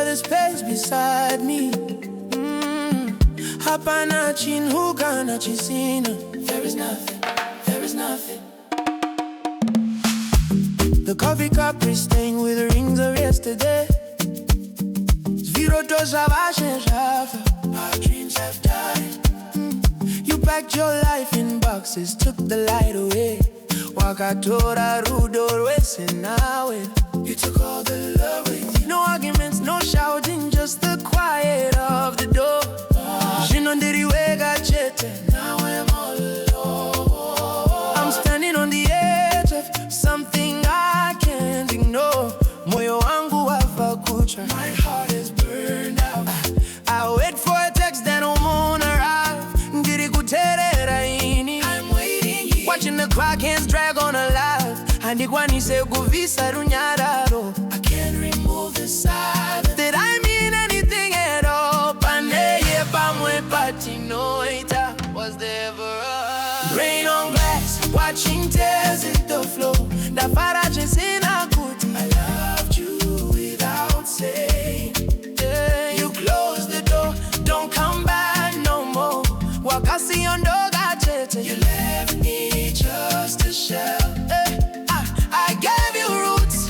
the space beside me. Hapana chinhuka na chisina. There is nothing, there is nothing. The coffee cup is stained with the rings of yesterday. Zviro tosha vashenshava. Our dreams have died. You packed your life in boxes, took the light away. Wakatora rudo rwese nawe. You took all the love with you. No arguments, no shouting, just the quiet of the door. Shinondiriwega chete. Now I'm all alone. I'm standing on the edge of something I can't ignore. Moyo wangu wafakucha. My heart is burned out. I wait for a text that won't arrive. Ndirikuterera ini. I'm waiting here, watching the clock hands drag on alive. Andikwanise kuvisa runyararo. I can't remove the silence. Did I mean anything at all? Paneye pamwe patinoita. Was there ever a rain on glass, watching tears hit the floor? Dafarache sina kuti. I loved you without saying. You closed the door, don't come back no more. Wakasi ondoga chete. You left me just a shell. I gave you roots,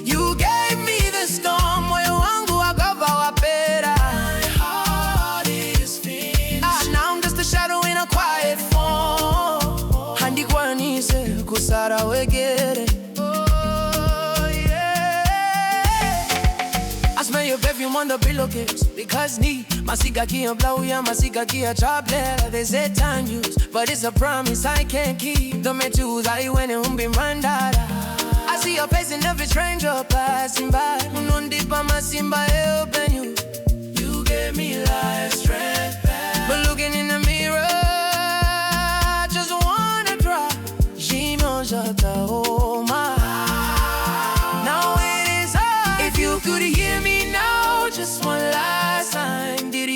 you gave me the storm. Moyo wangu wakava wapera. My heart is finished. Now I'm just a shadow in a quiet form. Handikwanise kusara wegere. Oh yeah. I smell your perfume on the pillowcase. Because ni masiga kia blauya, masiga kia chocolate. They said time use, but it's a promise I can't keep. Don't me choose, I went and umbi mandara. I see your face in every stranger passing by. Unondipa masimba helping you. You gave me life strength back. But looking in the mirror, I just wanna cry. Jimojata oh my. Now it is hard. If you could hear me now, just one last time. Did